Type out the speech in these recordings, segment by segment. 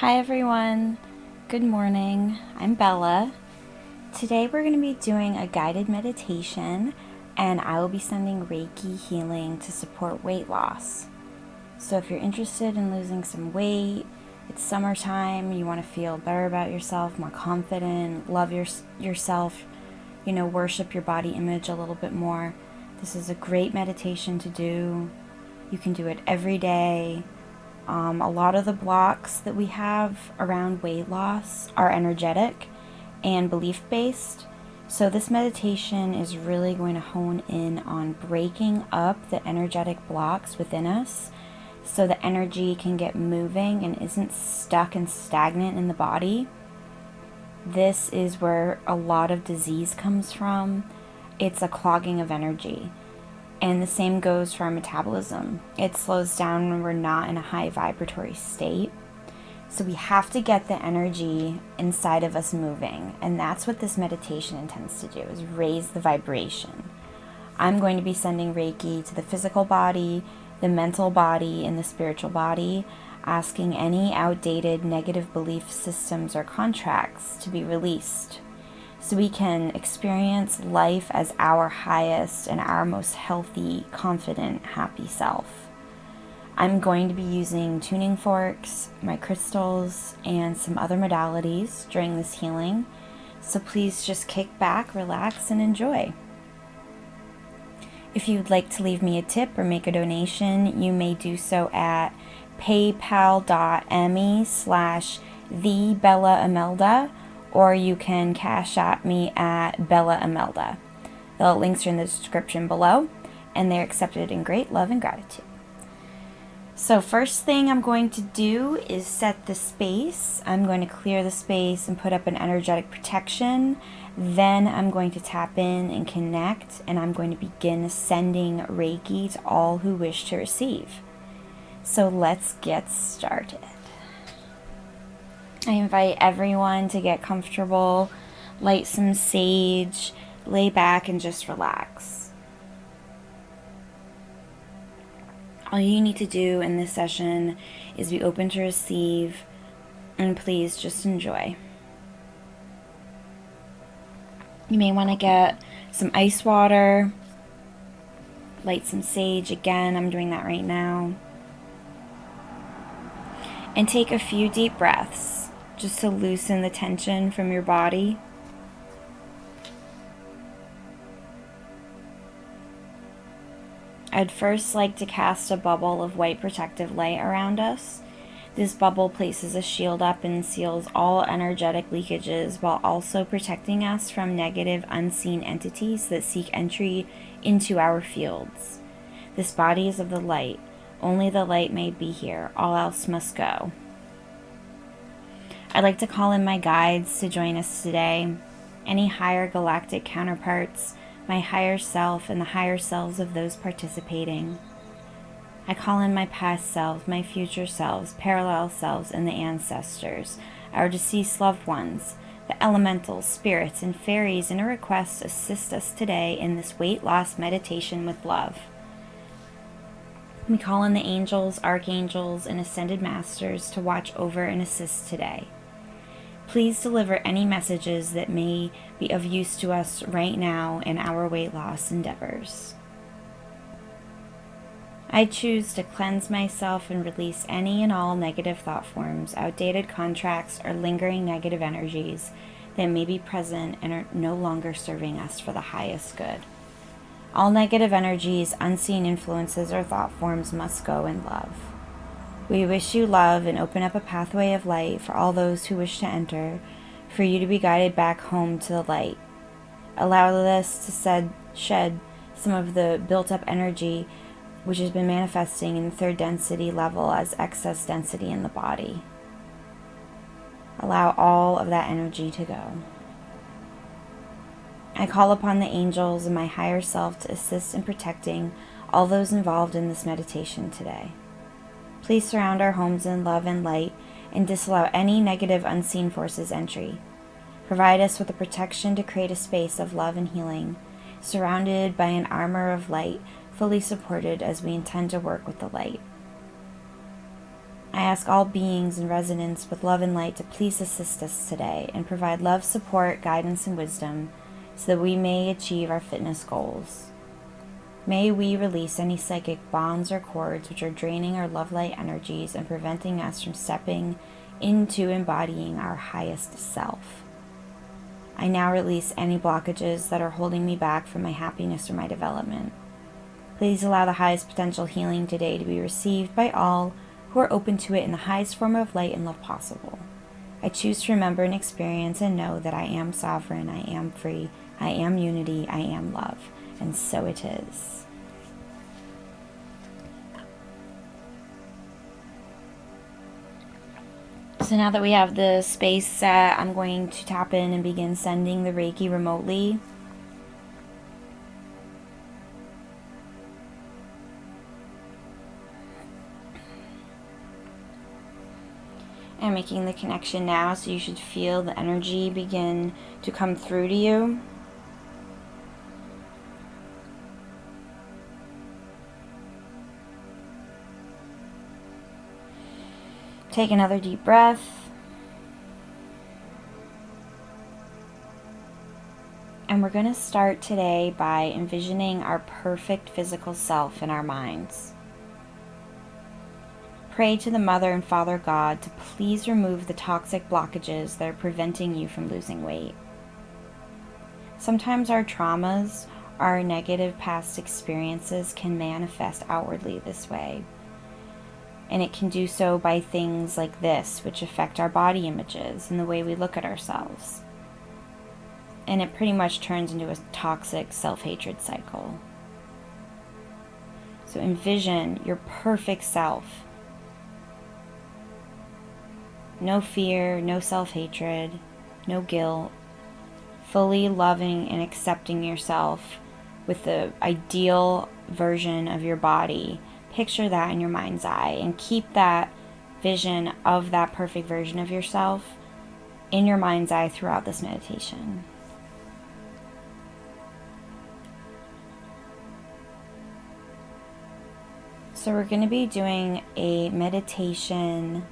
Hi everyone, good morning. I'm Bella. Today we're going to be doing a guided meditation and I will be sending Reiki Healing to support weight loss. So if you're interested in losing some weight, it's summertime, you want to feel better about yourself, more confident, love yourself, worship your body image a little bit more, this is a great meditation to do. You can do it every day. A lot of the blocks that we have around weight loss are energetic and belief-based. So this meditation is really going to hone in on breaking up the energetic blocks within us so the energy can get moving and isn't stuck and stagnant in the body. This is where a lot of disease comes from. It's a clogging of energy. And the same goes for our metabolism. It slows down when we're not in a high vibratory state. So we have to get the energy inside of us moving. And that's what this meditation intends to do, is raise the vibration. I'm going to be sending Reiki to the physical body, the mental body, and the spiritual body, asking any outdated negative belief systems or contracts to be released, so we can experience life as our highest and our most healthy, confident, happy self. I'm going to be using tuning forks, my crystals, and some other modalities during this healing. So please just kick back, relax, and enjoy. If you'd like to leave me a tip or make a donation, you may do so at paypal.me/TheBellaImelda, or you can cash at me at BellaImelda. The links are in the description below, and they're accepted in great love and gratitude. So first thing I'm going to do is set the space. I'm going to clear the space and put up an energetic protection. Then I'm going to tap in and connect, and I'm going to begin sending Reiki to all who wish to receive. So let's get started. I invite everyone to get comfortable, light some sage, lay back and just relax. All you need to do in this session is be open to receive, and please just enjoy. You may want to get some ice water, light some sage. Again, I'm doing that right now. And take a few deep breaths, just to loosen the tension from your body. I'd first like to cast a bubble of white protective light around us. This bubble places a shield up and seals all energetic leakages while also protecting us from negative unseen entities that seek entry into our fields. This body is of the light. Only the light may be here. All else must go. I'd like to call in my guides to join us today, any higher galactic counterparts, my higher self, and the higher selves of those participating. I call in my past selves, my future selves, parallel selves, and the ancestors, our deceased loved ones, the elementals, spirits, and fairies, in a request to assist us today in this weight loss meditation with love. We call in the angels, archangels, and ascended masters to watch over and assist today. Please deliver any messages that may be of use to us right now in our weight loss endeavors. I choose to cleanse myself and release any and all negative thought forms, outdated contracts, or lingering negative energies that may be present and are no longer serving us for the highest good. All negative energies, unseen influences, or thought forms must go in love. We wish you love and open up a pathway of light for all those who wish to enter, for you to be guided back home to the light. Allow this to shed some of the built-up energy which has been manifesting in the third density level as excess density in the body. Allow all of that energy to go. I call upon the angels and my higher self to assist in protecting all those involved in this meditation today. Please surround our homes in love and light and disallow any negative unseen forces entry. Provide us with the protection to create a space of love and healing, surrounded by an armor of light, fully supported as we intend to work with the light. I ask all beings in resonance with love and light to please assist us today and provide love, support, guidance, and wisdom so that we may achieve our fitness goals. May we release any psychic bonds or cords which are draining our love light energies and preventing us from stepping into embodying our highest self. I now release any blockages that are holding me back from my happiness or my development. Please allow the highest potential healing today to be received by all who are open to it in the highest form of light and love possible. I choose to remember and experience and know that I am sovereign, I am free, I am unity, I am love. And so it is. So now that we have the space set, I'm going to tap in and begin sending the Reiki remotely. I'm making the connection now, so you should feel the energy begin to come through to you. Take another deep breath. And we're going to start today by envisioning our perfect physical self in our minds. Pray to the Mother and Father God to please remove the toxic blockages that are preventing you from losing weight. Sometimes our traumas, our negative past experiences can manifest outwardly this way. And it can do so by things like this, which affect our body images and the way we look at ourselves. And it pretty much turns into a toxic self-hatred cycle. So envision your perfect self. No fear, no self-hatred, no guilt. Fully loving and accepting yourself with the ideal version of your body. Picture that in your mind's eye and keep that vision of that perfect version of yourself in your mind's eye throughout this meditation. So we're going to be doing a meditation.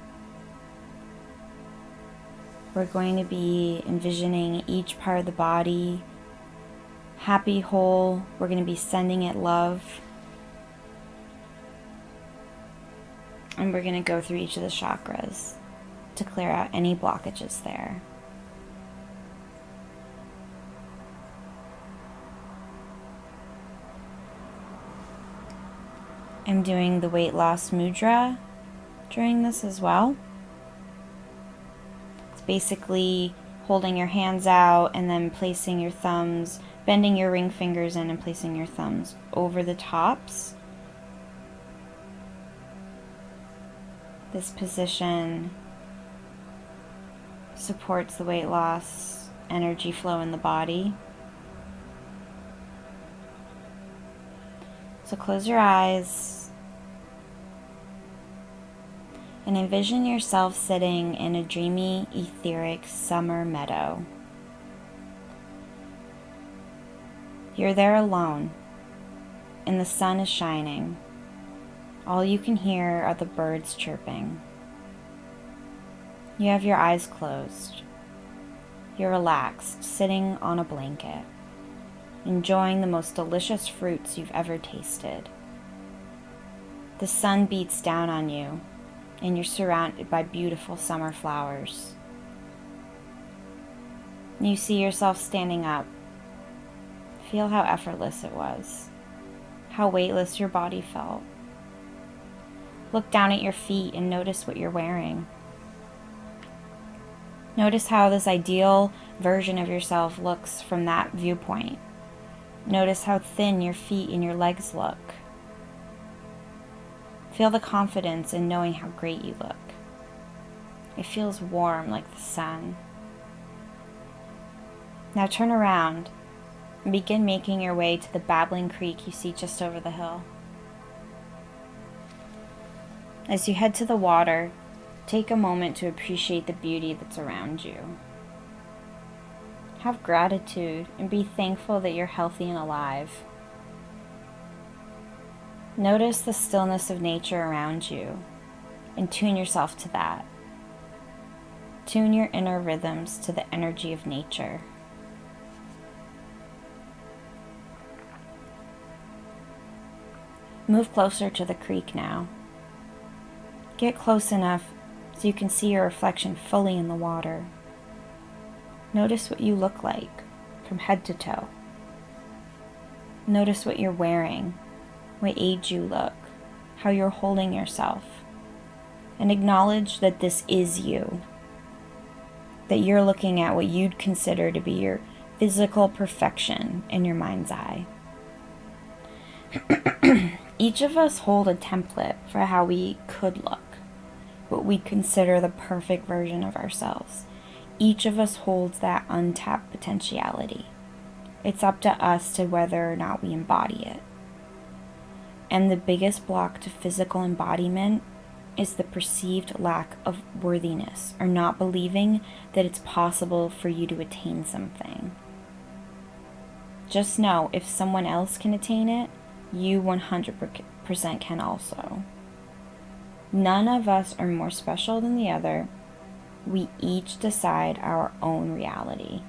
We're going to be envisioning each part of the body happy, whole. We're going to be sending it love. And we're going to go through each of the chakras to clear out any blockages there. I'm doing the weight loss mudra during this as well. It's basically holding your hands out and then placing your thumbs, bending your ring fingers in and placing your thumbs over the tops. This position supports the weight loss energy flow in the body. So close your eyes and envision yourself sitting in a dreamy, etheric summer meadow. You're there alone, and the sun is shining. All you can hear are the birds chirping. You have your eyes closed. You're relaxed, sitting on a blanket, enjoying the most delicious fruits you've ever tasted. The sun beats down on you, and you're surrounded by beautiful summer flowers. You see yourself standing up. Feel how effortless it was, how weightless your body felt. Look down at your feet and notice what you're wearing. Notice how this ideal version of yourself looks from that viewpoint. Notice how thin your feet and your legs look. Feel the confidence in knowing how great you look. It feels warm like the sun. Now turn around and begin making your way to the babbling creek you see just over the hill. As you head to the water, take a moment to appreciate the beauty that's around you. Have gratitude and be thankful that you're healthy and alive. Notice the stillness of nature around you and tune yourself to that. Tune your inner rhythms to the energy of nature. Move closer to the creek now. Get close enough so you can see your reflection fully in the water. Notice what you look like from head to toe. Notice what you're wearing, what age you look, how you're holding yourself. And acknowledge that this is you. That you're looking at what you'd consider to be your physical perfection in your mind's eye. Each of us hold a template for how we could look, what we consider the perfect version of ourselves. Each of us holds that untapped potentiality. It's up to us to whether or not we embody it. And the biggest block to physical embodiment is the perceived lack of worthiness, or not believing that it's possible for you to attain something. Just know, if someone else can attain it, you 100% can also. None of us are more special than the other. We each decide our own reality.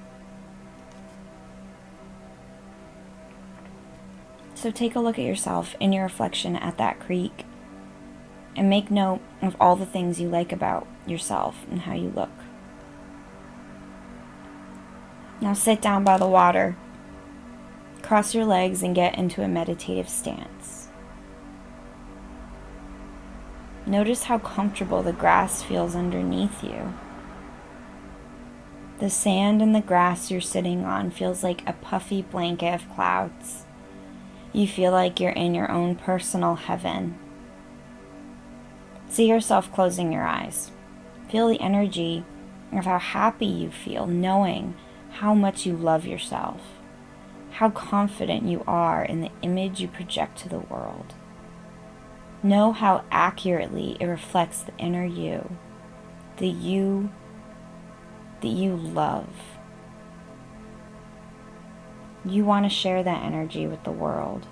So take a look at yourself in your reflection at that creek and make note of all the things you like about yourself and how you look. Now sit down by the water. Cross your legs and get into a meditative stance. Notice how comfortable the grass feels underneath you. The sand and the grass you're sitting on feels like a puffy blanket of clouds. You feel like you're in your own personal heaven. See yourself closing your eyes. Feel the energy of how happy you feel, knowing how much you love yourself. How confident you are in the image you project to the world. Know how accurately it reflects the inner you, the you that you love. You want to share that energy with the world,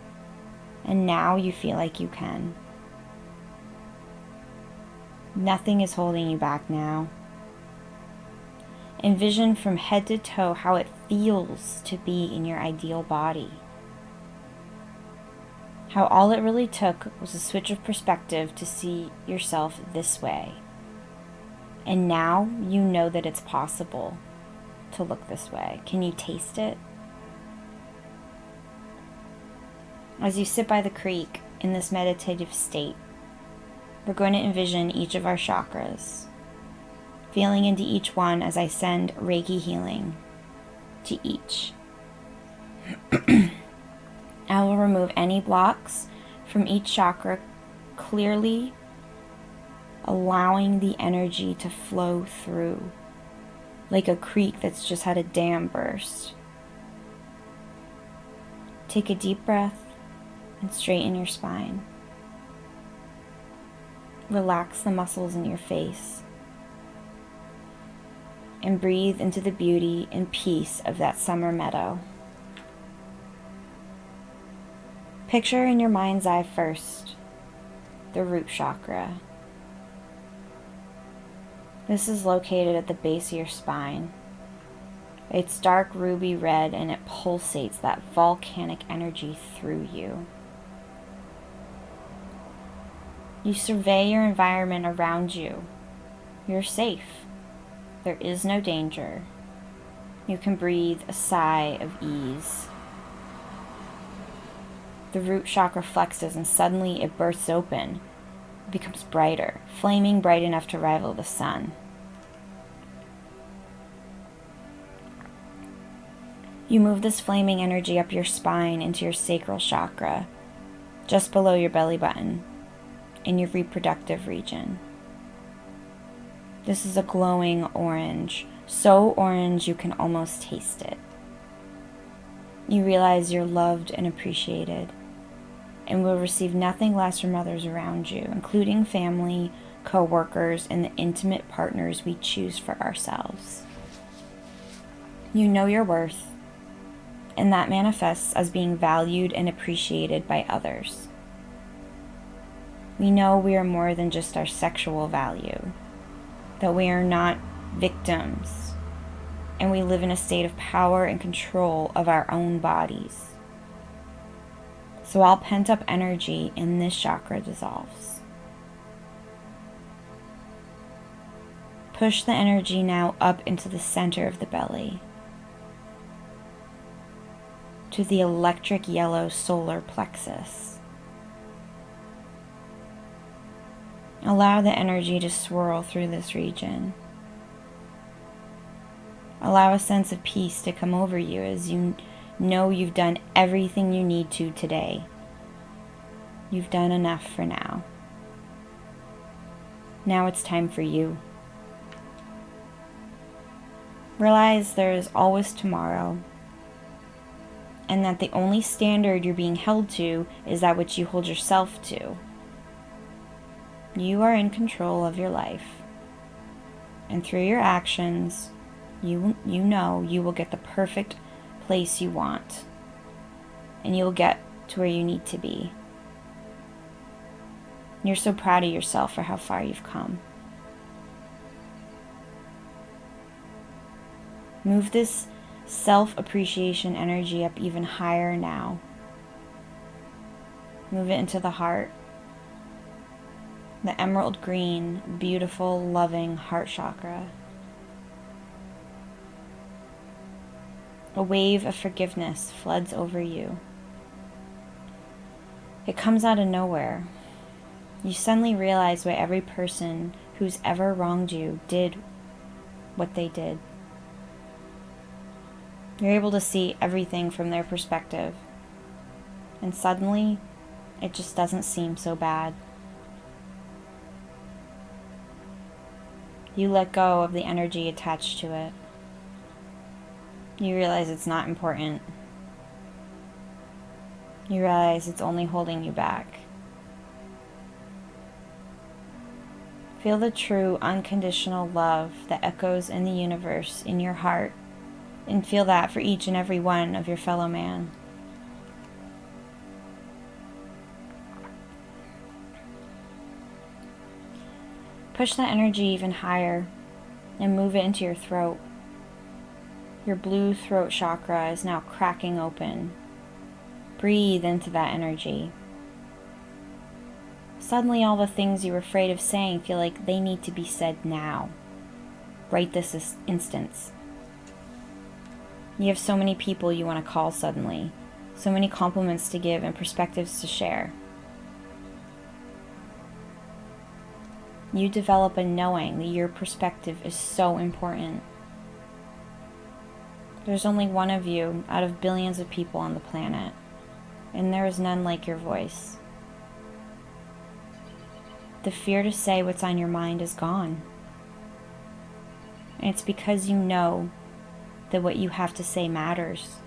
and now you feel like you can. Nothing is holding you back now. Envision from head to toe how it feels to be in your ideal body. How all it really took was a switch of perspective to see yourself this way. And now you know that it's possible to look this way. Can you taste it? As you sit by the creek in this meditative state, we're going to envision each of our chakras, feeling into each one as I send Reiki healing to each. I will remove any blocks from each chakra, clearly allowing the energy to flow through, like a creek that's just had a dam burst. Take a deep breath and straighten your spine. Relax the muscles in your face. And breathe into the beauty and peace of that summer meadow. Picture in your mind's eye first the root chakra. This is located at the base of your spine. It's dark ruby red and it pulsates that volcanic energy through you. You survey your environment around you. You're safe. There is no danger. You can breathe a sigh of ease. The root chakra flexes and suddenly it bursts open. It becomes brighter, flaming bright enough to rival the sun. You move this flaming energy up your spine into your sacral chakra, just below your belly button, in your reproductive region. This is a glowing orange, so orange you can almost taste it. You realize you're loved and appreciated, and will receive nothing less from others around you, including family, co-workers, and the intimate partners we choose for ourselves. You know your worth, and that manifests as being valued and appreciated by others. We know we are more than just our sexual value, that we are not victims, and we live in a state of power and control of our own bodies. So all pent-up energy in this chakra dissolves. Push the energy now up into the center of the belly, to the electric yellow solar plexus. Allow the energy to swirl through this region. Allow a sense of peace to come over you as you know you've done everything you need to today. You've done enough for now. Now it's time for you. Realize there is always tomorrow, and that the only standard you're being held to is that which you hold yourself to. You are in control of your life, and through your actions, you know you will get the perfect place you want, and you'll get to where you need to be. You're so proud of yourself for how far you've come. Move this self-appreciation energy up even higher now. Move it into the heart. The emerald green, beautiful, loving heart chakra. A wave of forgiveness floods over you. It comes out of nowhere. You suddenly realize why every person who's ever wronged you did what they did. You're able to see everything from their perspective. And suddenly, it just doesn't seem so bad. You let go of the energy attached to it. You realize it's not important. You realize it's only holding you back. Feel the true unconditional love that echoes in the universe in your heart, and feel that for each and every one of your fellow man. Push that energy even higher and move it into your throat. Your blue throat chakra is now cracking open. Breathe into that energy. Suddenly all the things you were afraid of saying feel like they need to be said now. Right this instance. You have so many people you want to call suddenly. So many compliments to give and perspectives to share. You develop a knowing that your perspective is so important. There's only one of you out of billions of people on the planet, and there is none like your voice. The fear to say what's on your mind is gone. And it's because you know that what you have to say matters.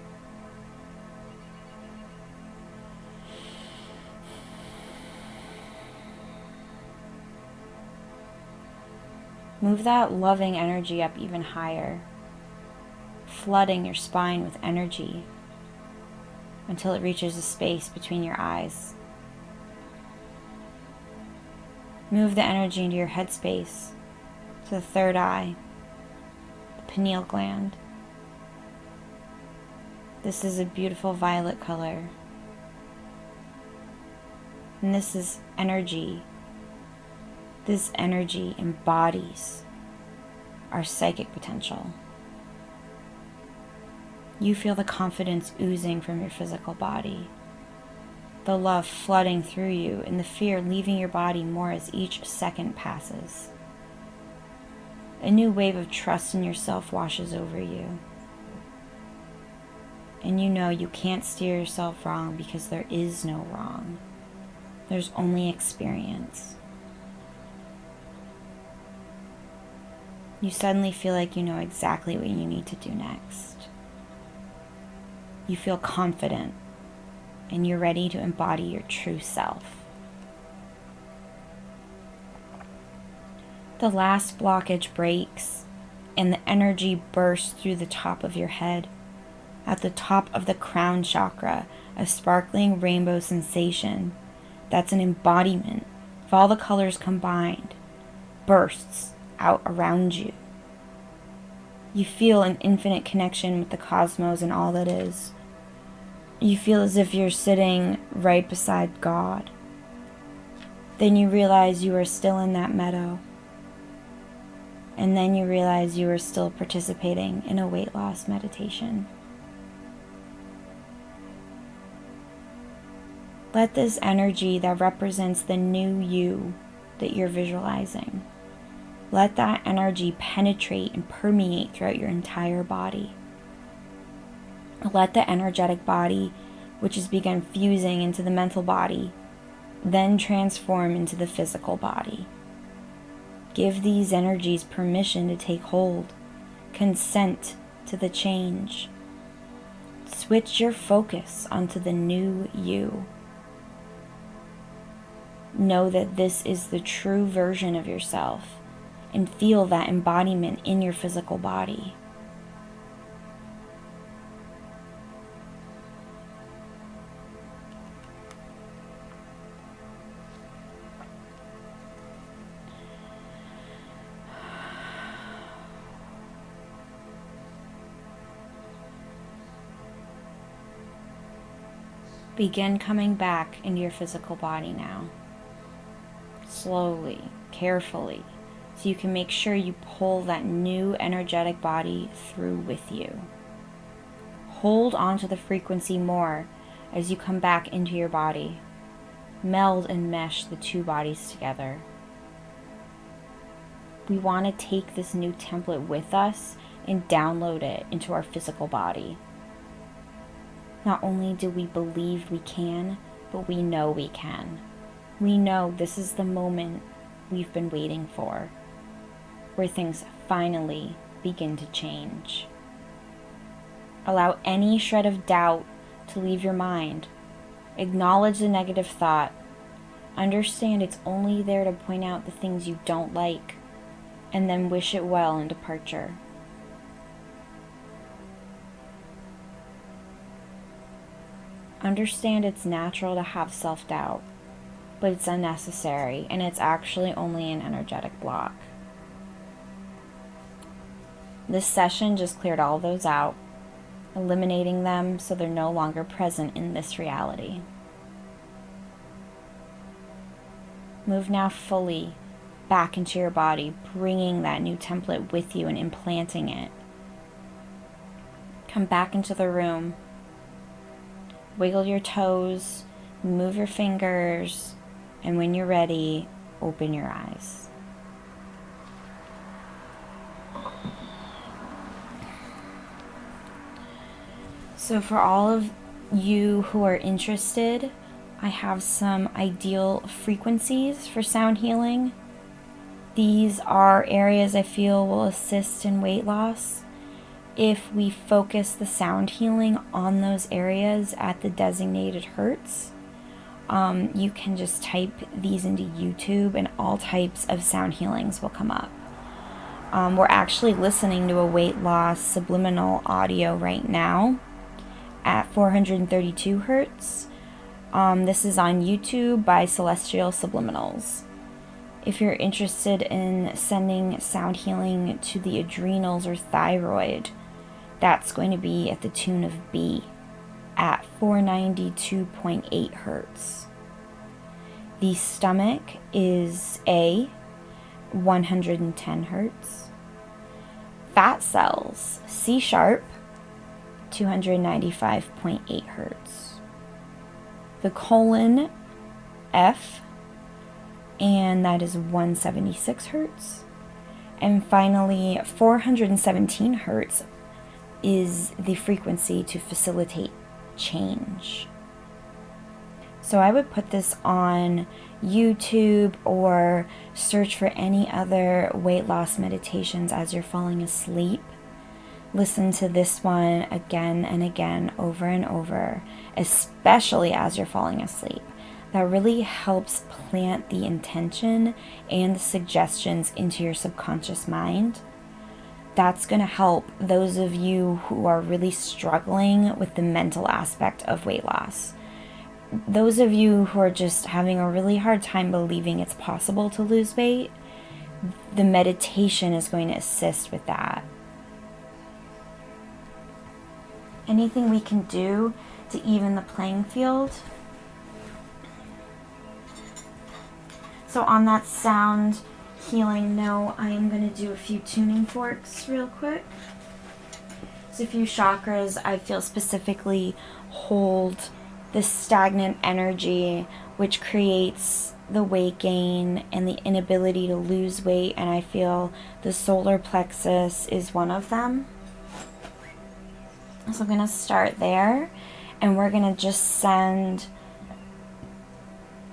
Move that loving energy up even higher, flooding your spine with energy until it reaches the space between your eyes. Move the energy into your head space, to the third eye, the pineal gland. This is a beautiful violet color. And this is energy. This energy embodies our psychic potential. You feel the confidence oozing from your physical body, the love flooding through you, and the fear leaving your body more as each second passes. A new wave of trust in yourself washes over you. And you know you can't steer yourself wrong because there is no wrong. There's only experience. You suddenly feel like you know exactly what you need to do next. You feel confident, and you're ready to embody your true self. The last blockage breaks, and the energy bursts through the top of your head. At the top of the crown chakra, a sparkling rainbow sensation that's an embodiment if all the colors combined, bursts out around you. You feel an infinite connection with the cosmos and all that is. You feel as if you're sitting right beside God. Then you realize you are still in that meadow. And then you realize you are still participating in a weight loss meditation. Let this energy that represents the new you that you're visualizing, let that energy penetrate and permeate throughout your entire body. Let the energetic body, which has begun fusing into the mental body, then transform into the physical body. Give these energies permission to take hold. Consent to the change. Switch your focus onto the new you. Know that this is the true version of yourself and feel that embodiment in your physical body. Begin coming back into your physical body now. Slowly, carefully, so you can make sure you pull that new energetic body through with you. Hold onto the frequency more as you come back into your body. Meld and mesh the two bodies together. We want to take this new template with us and download it into our physical body. Not only do we believe we can, but we know we can. We know this is the moment we've been waiting for, where things finally begin to change. Allow any shred of doubt to leave your mind. Acknowledge the negative thought. Understand it's only there to point out the things you don't like, and then wish it well in departure. Understand it's natural to have self-doubt, but it's unnecessary, and it's actually only an energetic block. This session just cleared all those out, eliminating them so they're no longer present in this reality. Move now fully back into your body, bringing that new template with you and implanting it. Come back into the room. Wiggle your toes, move your fingers, and when you're ready, open your eyes. So for all of you who are interested, I have some ideal frequencies for sound healing. These are areas I feel will assist in weight loss. If we focus the sound healing on those areas at the designated hertz, you can just type these into YouTube and all types of sound healings will come up. We're actually listening to a weight loss subliminal audio right now at 432 hertz. This is on YouTube by Celestial Subliminals. If you're interested in sending sound healing to the adrenals or thyroid, that's going to be at the tune of B at 492.8 hertz. The stomach is A, 110 hertz. Fat cells, C sharp, 295.8 hertz. The colon, F, and that is 176 hertz. And finally, 417 hertz is the frequency to facilitate change. So I would put this on YouTube or search for any other weight loss meditations as you're falling asleep. Listen to this one again and again, over and over, especially as you're falling asleep. That really helps plant the intention and the suggestions into your subconscious mind. That's going to help those of you who are really struggling with the mental aspect of weight loss. those of you who are just having a really hard time believing it's possible to lose weight, the meditation is going to assist with that. Anything we can do to even the playing field. So on that sound healing note, I am going to do a few tuning forks real quick. So a few chakras I feel specifically hold this stagnant energy, which creates the weight gain and the inability to lose weight, and I feel the solar plexus is one of them. So I'm going to start there, and we're going to just send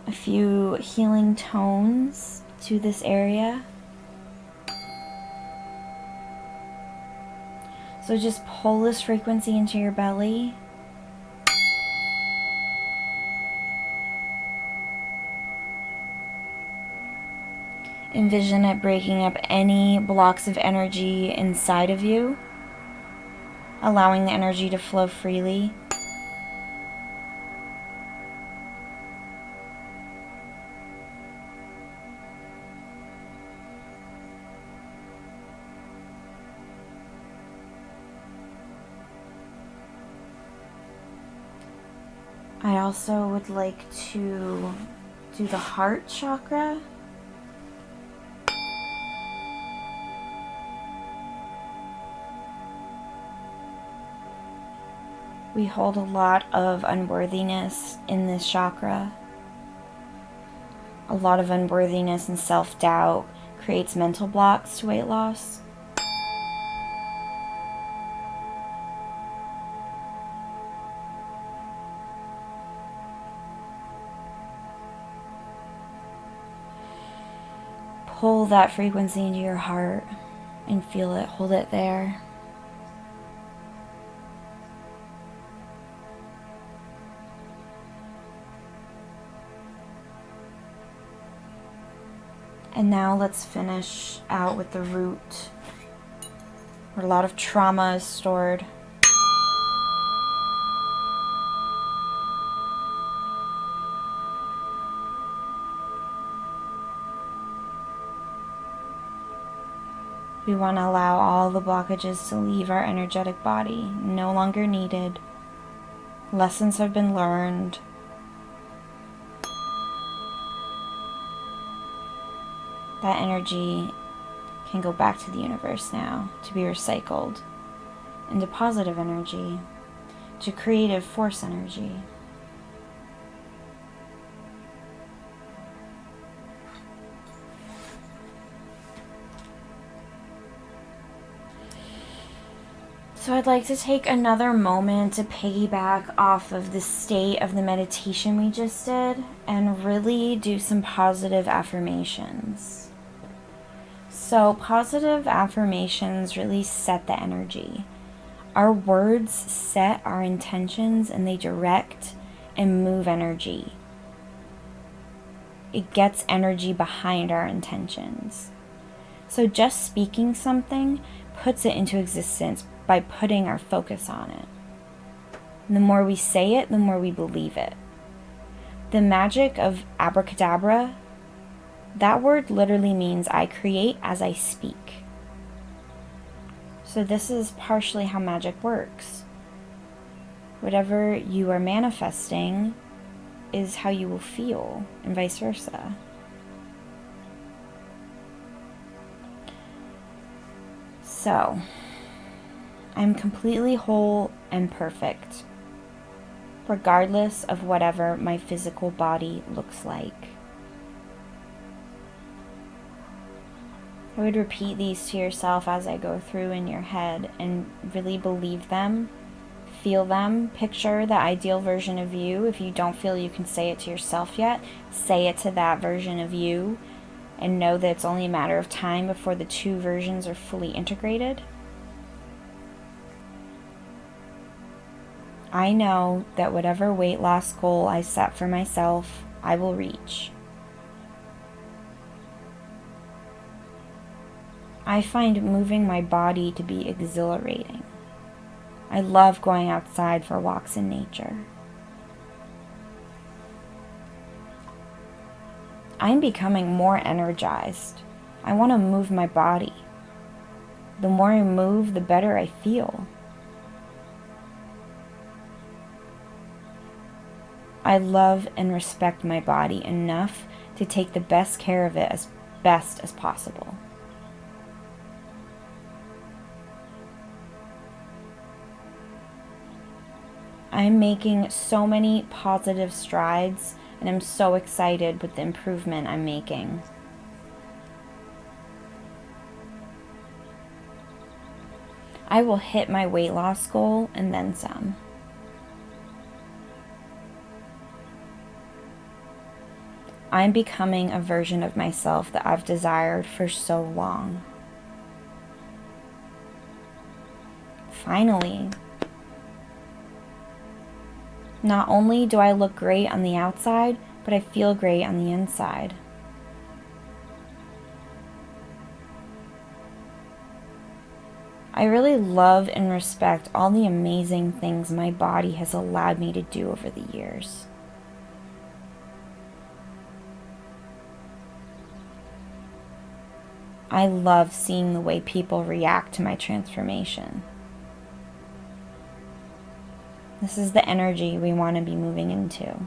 a few healing tones to this area. So just pull this frequency into your belly. Envision it breaking up any blocks of energy inside of you, allowing the energy to flow freely. I also would like to do the heart chakra. We hold a lot of unworthiness in this chakra. A lot of unworthiness and self-doubt creates mental blocks to weight loss. Pull that frequency into your heart and feel it. Hold it there. And now let's finish out with the root, where a lot of trauma is stored. We want to allow all the blockages to leave our energetic body, no longer needed. Lessons have been learned. That energy can go back to the universe now to be recycled into positive energy, to creative force energy. So I'd like to take another moment to piggyback off of the state of the meditation we just did and really do some positive affirmations. So positive affirmations really set the energy. Our words set our intentions and they direct and move energy. It gets energy behind our intentions. So just speaking something puts it into existence by putting our focus on it. And the more we say it, the more we believe it. The magic of abracadabra, that word literally means I create as I speak. So this is partially how magic works. Whatever you are manifesting is how you will feel, and vice versa. So, I'm completely whole and perfect, regardless of whatever my physical body looks like. I would repeat these to yourself as I go through in your head and really believe them, feel them, picture the ideal version of you. If you don't feel you can say it to yourself yet, say it to that version of you and know that it's only a matter of time before the two versions are fully integrated. I know that whatever weight loss goal I set for myself, I will reach. I find moving my body to be exhilarating. I love going outside for walks in nature. I'm becoming more energized. I want to move my body. The more I move, the better I feel. I love and respect my body enough to take the best care of it as best as possible. I'm making so many positive strides, and I'm so excited with the improvement I'm making. I will hit my weight loss goal and then some. I'm becoming a version of myself that I've desired for so long. Finally. Not only do I look great on the outside, but I feel great on the inside. I really love and respect all the amazing things my body has allowed me to do over the years. I love seeing the way people react to my transformation. This is the energy we want to be moving into.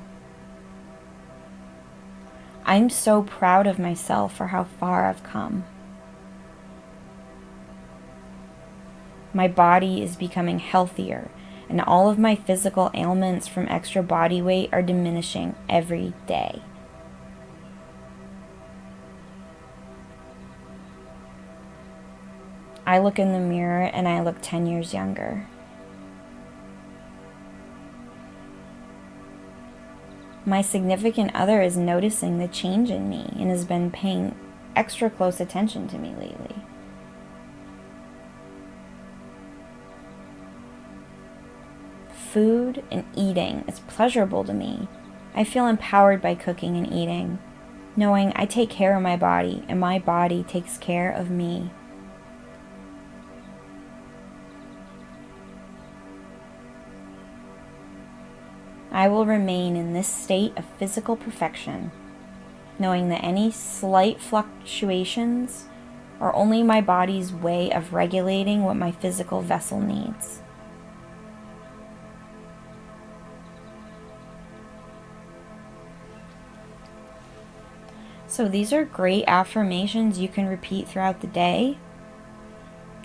I'm so proud of myself for how far I've come. My body is becoming healthier, and all of my physical ailments from extra body weight are diminishing every day. I look in the mirror and I look 10 years younger. My significant other is noticing the change in me and has been paying extra close attention to me lately. Food and eating is pleasurable to me. I feel empowered by cooking and eating, knowing I take care of my body and my body takes care of me. I will remain in this state of physical perfection, knowing that any slight fluctuations are only my body's way of regulating what my physical vessel needs. So these are great affirmations you can repeat throughout the day.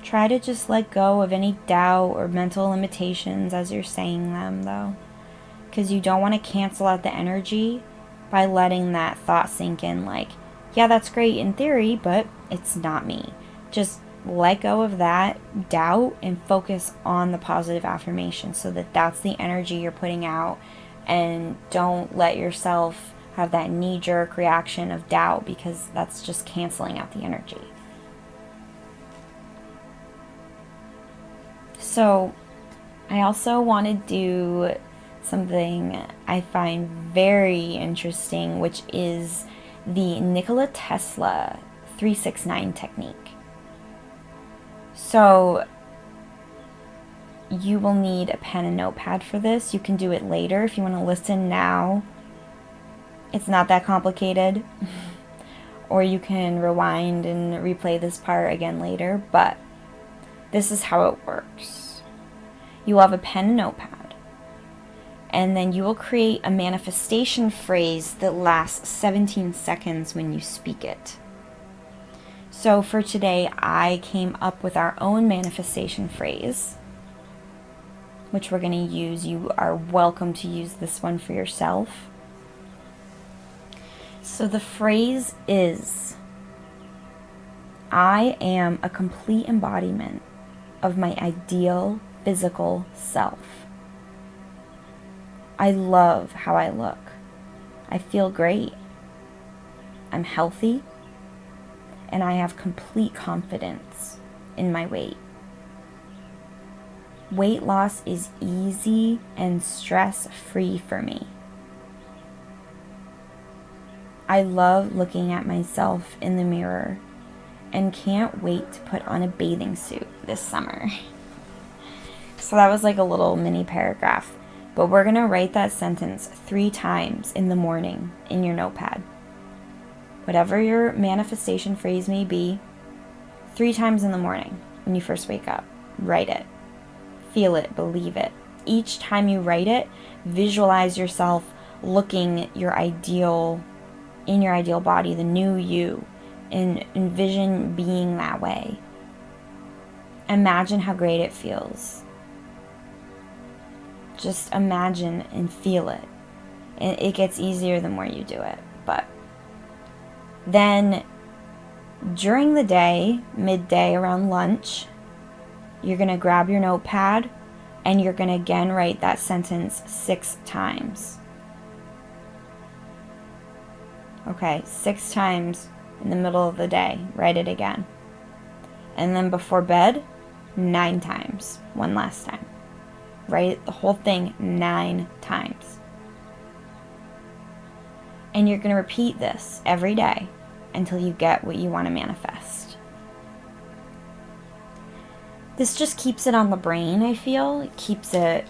Try to just let go of any doubt or mental limitations as you're saying them, though, because you don't want to cancel out the energy by letting that thought sink in like, yeah, that's great in theory, but it's not me. Just let go of that doubt and focus on the positive affirmation so that that's the energy you're putting out, and don't let yourself have that knee-jerk reaction of doubt, because that's just canceling out the energy. So I also want to do something I find very interesting, which is the Nikola Tesla 369 technique. So you will need a pen and notepad for this. You can do it later if you want to listen now. It's not that complicated. Or you can rewind and replay this part again later, but this is how it works. You will have a pen and notepad, and then you will create a manifestation phrase that lasts 17 seconds when you speak it. So for today, I came up with our own manifestation phrase, which we're going to use. You are welcome to use this one for yourself. So the phrase is, I am a complete embodiment of my ideal physical self. I love how I look. I feel great. I'm healthy, and I have complete confidence in my weight. Weight loss is easy and stress-free for me. I love looking at myself in the mirror and can't wait to put on a bathing suit this summer. So that was like a little mini paragraph, but we're going to write that sentence 3 times in the morning in your notepad. whatever your manifestation phrase may be, 3 times in the morning when you first wake up. Write it. Feel it. Believe it. Each time you write it, visualize yourself looking in your ideal body, the new you, and envision being that way. Imagine how great it feels. Just imagine and feel it. And it gets easier the more you do it. But then during the day, midday, around lunch, you're going to grab your notepad and you're going to again write that sentence 6 times. Okay, 6 times in the middle of the day. Write it again. And then before bed, 9 times. One last time. Write the whole thing 9 times. And you're going to repeat this every day until you get what you want to manifest. This just keeps it on the brain, I feel. It keeps it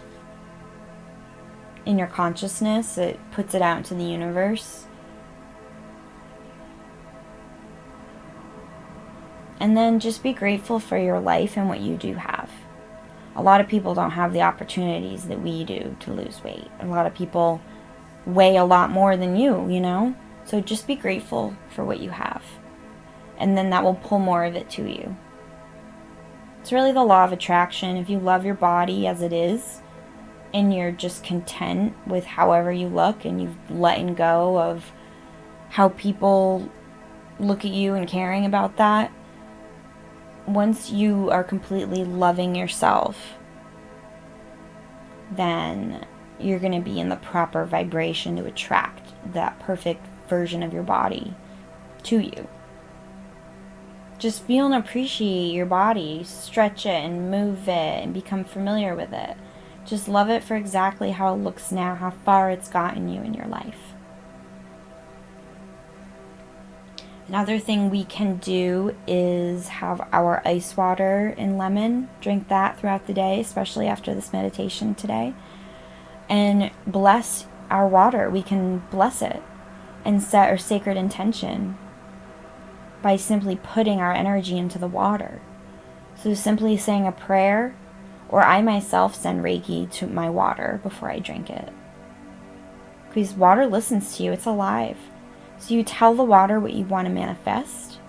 in your consciousness. It puts it out into the universe. And then just be grateful for your life and what you do have. A lot of people don't have the opportunities that we do to lose weight. A lot of people weigh a lot more than you know? So just be grateful for what you have. And then that will pull more of it to you. It's really the law of attraction. If you love your body as it is, and you're just content with however you look, and you've letting go of how people look at you and caring about that, once you are completely loving yourself, then you're going to be in the proper vibration to attract that perfect version of your body to you. Just feel and appreciate your body. Stretch it and move it and become familiar with it. Just love it for exactly how it looks now, how far it's gotten you in your life. Another thing we can do is have our ice water and lemon. Drink that throughout the day, especially after this meditation today. And bless our water. We can bless it and set our sacred intention by simply putting our energy into the water. So simply saying a prayer, or I myself send Reiki to my water before I drink it. Because water listens to you. It's alive. So you tell the water what you want to manifest.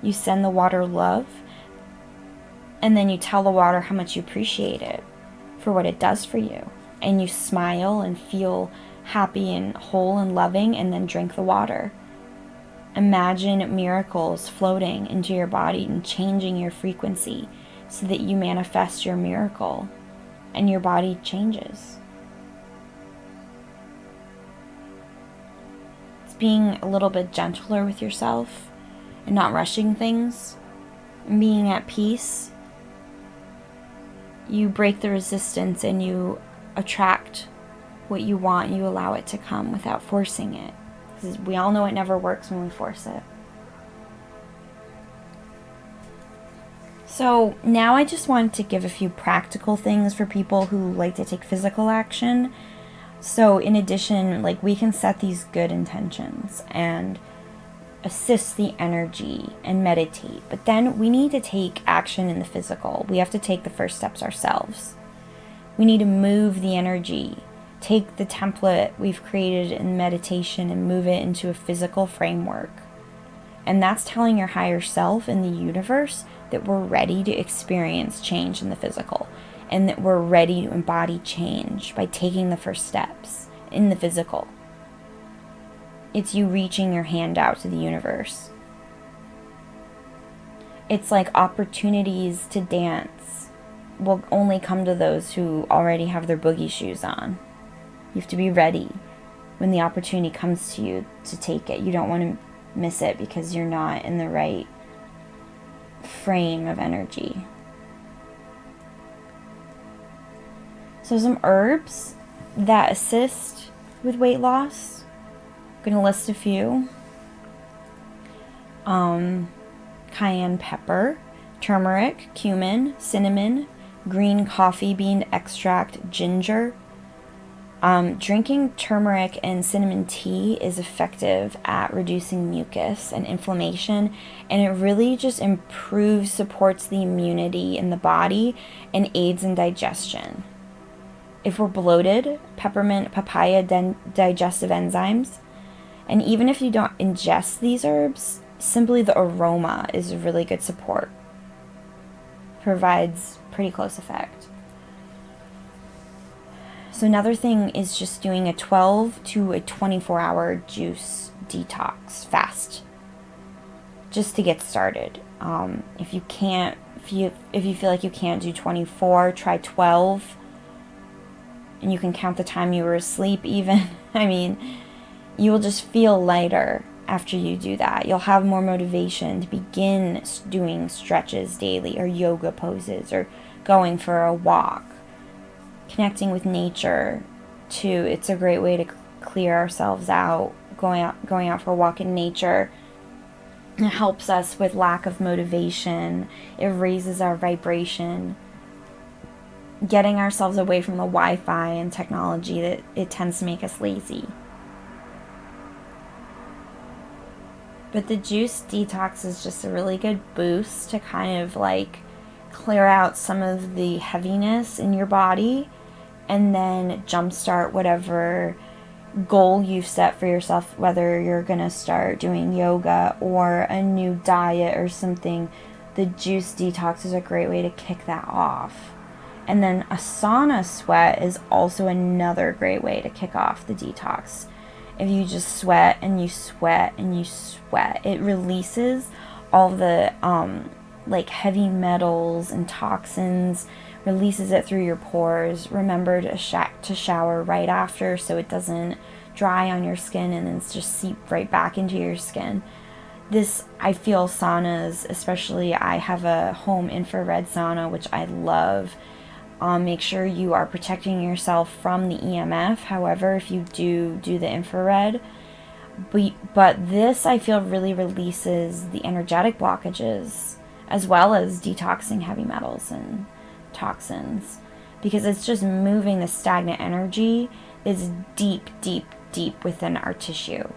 You send the water love. And then you tell the water how much you appreciate it for what it does for you. And you smile and feel happy and whole and loving, and then drink the water. Imagine miracles floating into your body and changing your frequency so that you manifest your miracle and your body changes. It's being a little bit gentler with yourself and not rushing things and being at peace. You break the resistance and you attract what you want. You allow it to come without forcing it. Because we all know it never works when we force it. So now I just wanted to give a few practical things for people who like to take physical action. So in addition, we can set these good intentions and assist the energy and meditate. But then we need to take action in the physical. We have to take the first steps ourselves. We need to move the energy. Take the template we've created in meditation and move it into a physical framework. And that's telling your higher self and the universe that we're ready to experience change in the physical, and that we're ready to embody change by taking the first steps in the physical. It's you reaching your hand out to the universe. It's like opportunities to dance will only come to those who already have their boogie shoes on. You have to be ready when the opportunity comes to you to take it. You don't want to miss it because you're not in the right frame of energy. So some herbs that assist with weight loss. I'm going to list a few. Cayenne pepper, turmeric, cumin, cinnamon, green coffee bean extract, ginger, Drinking turmeric and cinnamon tea is effective at reducing mucus and inflammation, and it really just improves, supports the immunity in the body, and aids in digestion. If we're bloated, peppermint, papaya, digestive enzymes. And even if you don't ingest these herbs, simply the aroma is a really good support. Provides pretty close effect. So another thing is just doing a 12 to a 24-hour juice detox fast, just to get started. If you feel like you can't do 24, try 12, and you can count the time you were asleep even. I mean, you will just feel lighter after you do that. You'll have more motivation to begin doing stretches daily, or yoga poses, or going for a walk. Connecting with nature too. It's a great way to clear ourselves out. Going out for a walk in nature. It helps us with lack of motivation. It raises our vibration. Getting ourselves away from the Wi-Fi and technology that it tends to make us lazy. But the juice detox is just a really good boost to kind of like clear out some of the heaviness in your body, and then jumpstart whatever goal you've set for yourself, whether you're going to start doing yoga or a new diet or something. The juice detox is a great way to kick that off. And then a sauna sweat is also another great way to kick off the detox. If you just sweat and you sweat and you sweat, it releases all the like heavy metals and toxins, releases it through your pores. Remember to shower right after so it doesn't dry on your skin and then just seep right back into your skin. I feel saunas, especially I have a home infrared sauna, which I love. Make sure you are protecting yourself from the EMF. However, if you do the infrared, but this I feel really releases the energetic blockages, as well as detoxing heavy metals and toxins, because it's just moving the stagnant energy is deep within our tissue,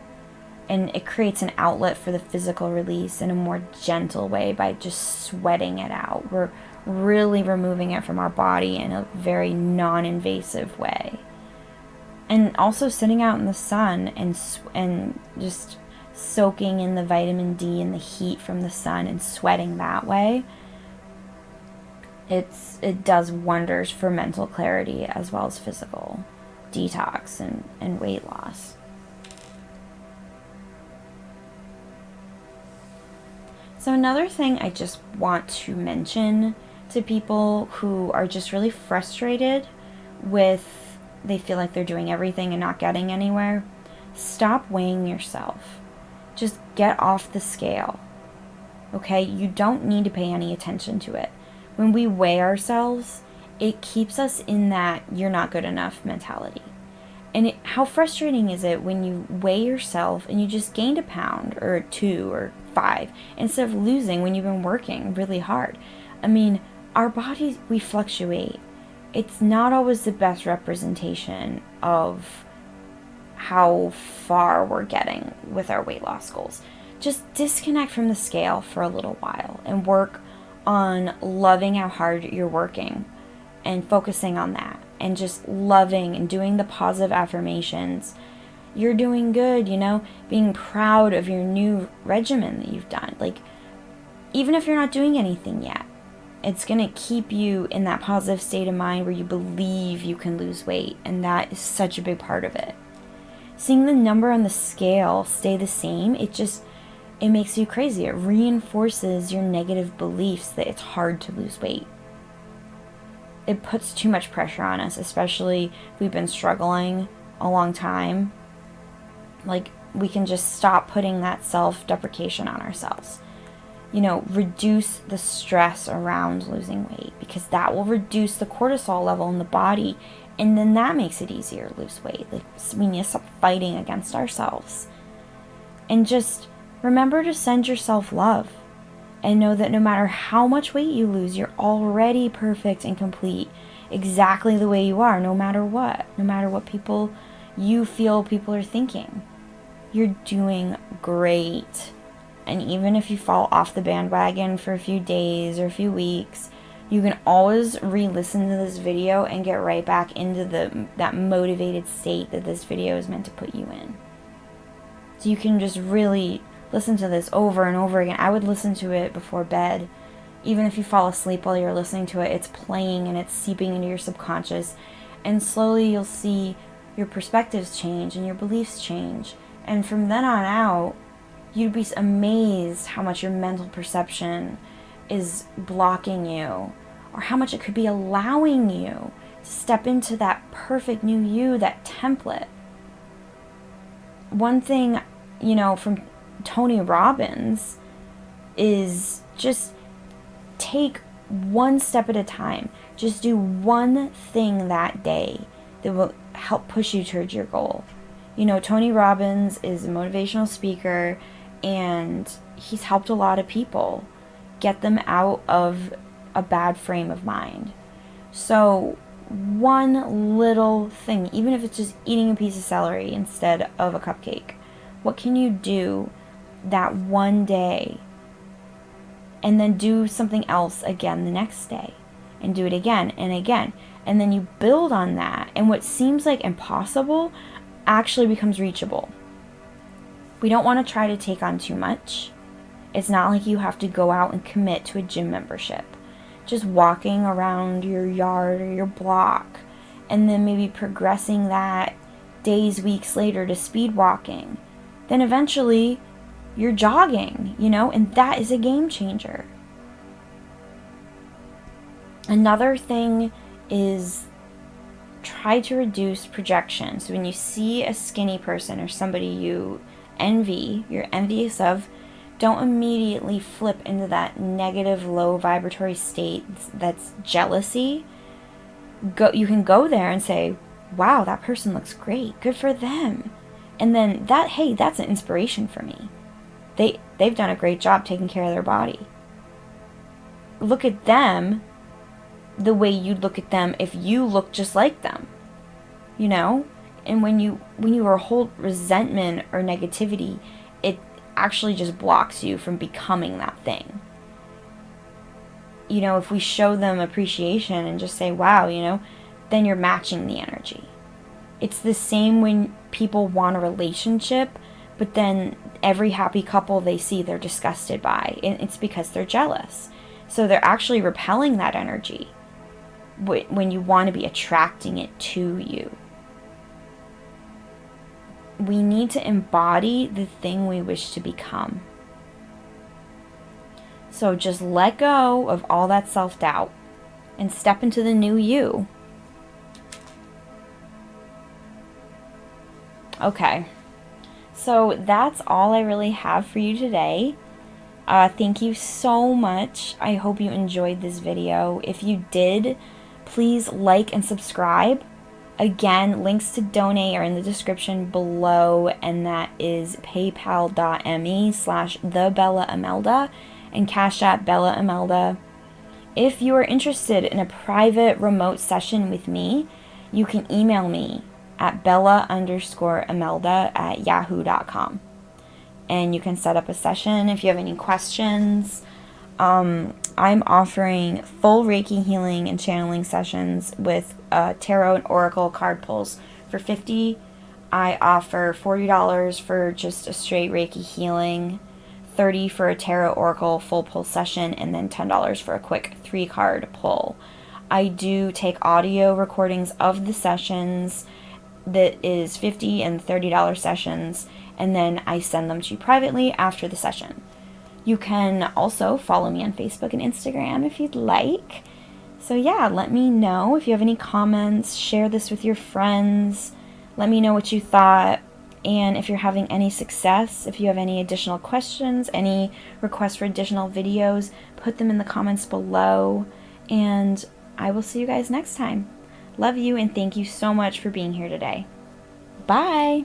and it creates an outlet for the physical release in a more gentle way by just sweating it out. We're really removing it from our body in a very non-invasive way. And also sitting out in the sun and just soaking in the vitamin D and the heat from the sun and sweating that way, it does wonders for mental clarity as well as physical detox and weight loss. So another thing I just want to mention to people who are just really frustrated with, they feel like they're doing everything and not getting anywhere, stop weighing yourself. Just get off the scale. Okay? You don't need to pay any attention to it. When we weigh ourselves, it keeps us in that you're not good enough mentality. And how frustrating is it when you weigh yourself and you just gained a pound or 2 or 5 instead of losing when you've been working really hard? I mean, our bodies, we fluctuate. It's not always the best representation of how far we're getting with our weight loss goals. Just disconnect from the scale for a little while and work on loving how hard you're working and focusing on that and just loving and doing the positive affirmations. You're doing good, being proud of your new regimen that you've done. Like, even if you're not doing anything yet, it's going to keep you in that positive state of mind where you believe you can lose weight, and that is such a big part of it. Seeing the number on the scale stay the same, it makes you crazy. It reinforces your negative beliefs that it's hard to lose weight. It puts too much pressure on us, especially if we've been struggling a long time. Like, we can just stop putting that self-deprecation on ourselves. Reduce the stress around losing weight, because that will reduce the cortisol level in the body, and then that makes it easier to lose weight. Like, we need to stop fighting against ourselves. And just remember to send yourself love, and know that no matter how much weight you lose, you're already perfect and complete. exactly the way you are, no matter what you feel people are thinking. You're doing great. And even if you fall off the bandwagon for a few days or a few weeks, you can always re-listen to this video and get right back into that motivated state that this video is meant to put you in. So you can just really listen to this over and over again. I would listen to it before bed. Even if you fall asleep while you're listening to it, it's playing and it's seeping into your subconscious. And slowly you'll see your perspectives change and your beliefs change. And from then on out, you'd be amazed how much your mental perception is blocking you, or how much it could be allowing you to step into that perfect new you, that template. One thing, from Tony Robbins is just take one step at a time. Just do one thing that day that will help push you towards your goal. Tony Robbins is a motivational speaker, and he's helped a lot of people get them out of a bad frame of mind. So one little thing, even if it's just eating a piece of celery instead of a cupcake, what can you do that one day, and then do something else again the next day, and do it again and again, and then you build on that, and what seems like impossible actually becomes reachable. We don't want to try to take on too much. It's not like you have to go out and commit to a gym membership. Just walking around your yard or your block, and then maybe progressing that days, weeks later to speed walking. Then eventually you're jogging, and that is a game changer. Another thing is try to reduce projection. So when you see a skinny person or somebody you're envious of, don't immediately flip into that negative, low vibratory state that's jealousy. You can go there and say, wow, that person looks great. Good for them. And then that's an inspiration for me. They've done a great job taking care of their body. Look at them the way you'd look at them if you looked just like them. And when you hold resentment or negativity, it actually just blocks you from becoming that thing. If we show them appreciation and just say, wow, then you're matching the energy. It's the same when people want a relationship, but then every happy couple they see, they're disgusted by. And it's because they're jealous. So they're actually repelling that energy when you want to be attracting it to you. We need to embody the thing we wish to become. So just let go of all that self-doubt and step into the new you. Okay, so that's all I really have for you today. Thank you so much. I hope you enjoyed this video. If you did, please like and subscribe. Again, links to donate are in the description below, and that is paypal.me/theBellaImelda and Cash App BellaImelda. If you are interested in a private remote session with me, you can email me at bella_imelda@yahoo.com. And you can set up a session if you have any questions. I'm offering full Reiki healing and channeling sessions with tarot and oracle card pulls for $50. I offer $40 for just a straight Reiki healing, $30 for a tarot oracle full pull session, and then $10 for a quick 3-card pull. I do take audio recordings of the sessions. That is $50 and $30 sessions, and then I send them to you privately after the session. You can also follow me on Facebook and Instagram if you'd like. So yeah, let me know if you have any comments. Share this with your friends. Let me know what you thought. And if you're having any success, if you have any additional questions, any requests for additional videos, put them in the comments below. And I will see you guys next time. Love you, and thank you so much for being here today. Bye!